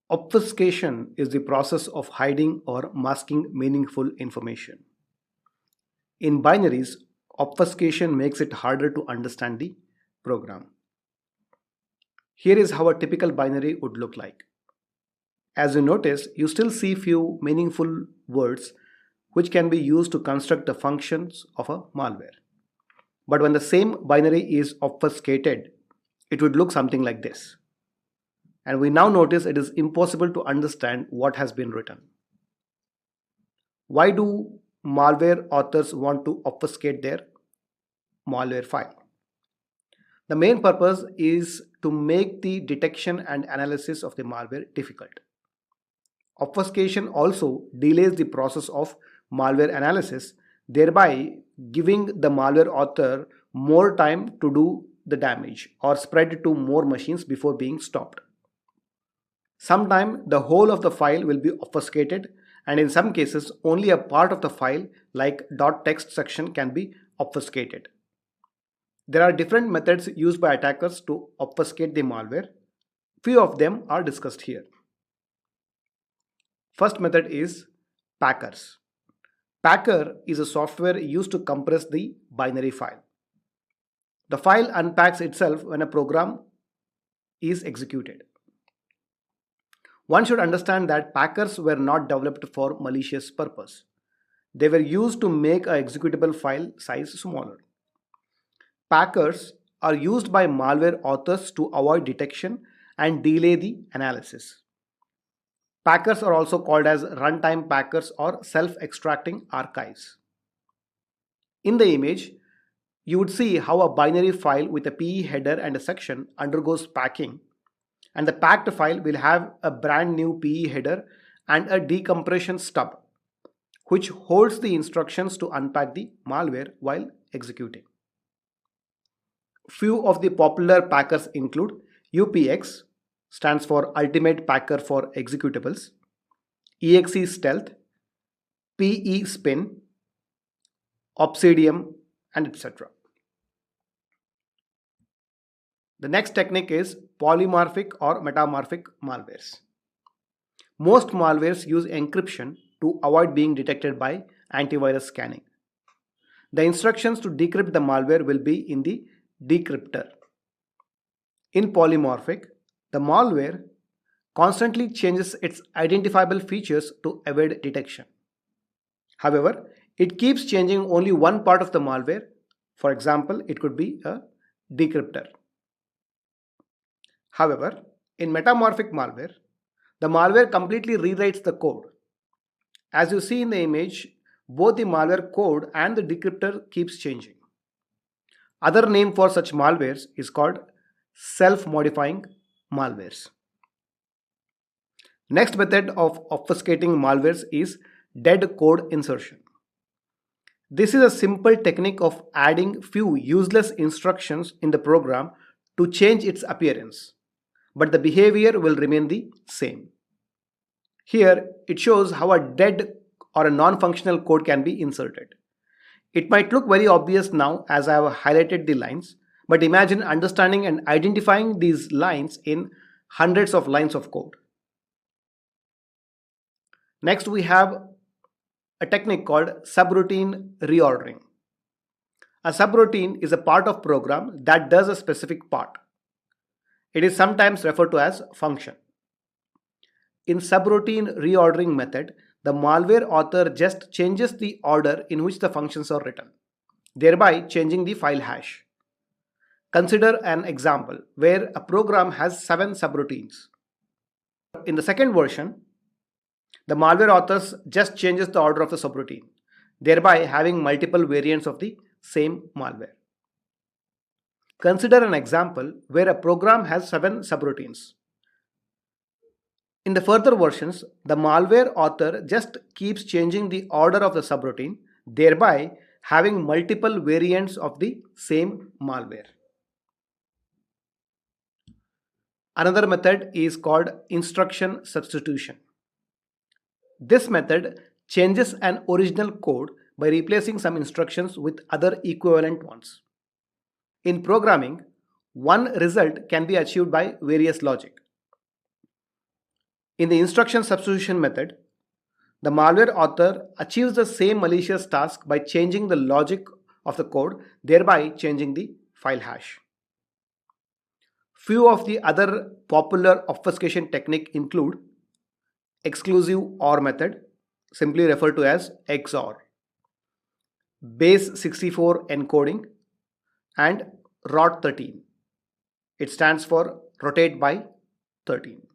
Obfuscation is the process of hiding or masking meaningful information. In binaries, obfuscation makes it harder to understand the program. Here is how a typical binary would look like. As you notice, you still see few meaningful words which can be used to construct the functions of a malware. But when the same binary is obfuscated, it would look something like this. And we now notice it is impossible to understand what has been written. Why do malware authors want to obfuscate their malware file? The main purpose is to make the detection and analysis of the malware difficult. Obfuscation also delays the process of malware analysis, thereby giving the malware author more time to do the damage or spread it to more machines before being stopped. Sometimes the whole of the file will be obfuscated, and in some cases only a part of the file like .text section can be obfuscated. There are different methods used by attackers to obfuscate the malware. Few of them are discussed here. First method is packers. Packer is a software used to compress the binary file. The file unpacks itself when a program is executed. One should understand that packers were not developed for malicious purpose. They were used to make a executable file size smaller. Packers are used by malware authors to avoid detection and delay the analysis. Packers are also called as runtime packers or self-extracting archives. In the image, you would see how a binary file with a PE header and a section undergoes packing, and the packed file will have a brand new PE header and a decompression stub, which holds the instructions to unpack the malware while executing. Few of the popular packers include UPX, stands for Ultimate Packer for Executables, EXE Stealth, PE Spin, Obsidian, and etc. The next technique is polymorphic or metamorphic malwares. Most malwares use encryption to avoid being detected by antivirus scanning. The instructions to decrypt the malware will be in the decryptor. In polymorphic, the malware constantly changes its identifiable features to avoid detection. However, it keeps changing only one part of the malware. For example, it could be a decryptor. However, in metamorphic malware, the malware completely rewrites the code. As you see in the image, both the malware code and the decryptor keeps changing. Other name for such malwares is called self-modifying malwares. Next method of obfuscating malwares is dead code insertion. This is a simple technique of adding few useless instructions in the program to change its appearance, but the behavior will remain the same. Here it shows how a dead or a non-functional code can be inserted. It might look very obvious now as I have highlighted the lines, but imagine understanding and identifying these lines in hundreds of lines of code. Next, we have a technique called subroutine reordering. A subroutine is a part of program that does a specific part. It is sometimes referred to as function. In subroutine reordering method, the malware author just changes the order in which the functions are written, thereby changing the file hash. Consider an example where a program has 7 subroutines. In the second version, the malware authors just changes the order of the subroutine, thereby having multiple variants of the same malware. Consider an example where a program has 7 subroutines. In the further versions, the malware author just keeps changing the order of the subroutine, thereby having multiple variants of the same malware. Another method is called instruction substitution. This method changes an original code by replacing some instructions with other equivalent ones. In programming, one result can be achieved by various logic. In the instruction substitution method, the malware author achieves the same malicious task by changing the logic of the code, thereby changing the file hash. Few of the other popular obfuscation techniques include exclusive OR method, simply referred to as XOR, base 64 encoding, and ROT13. It stands for rotate by 13.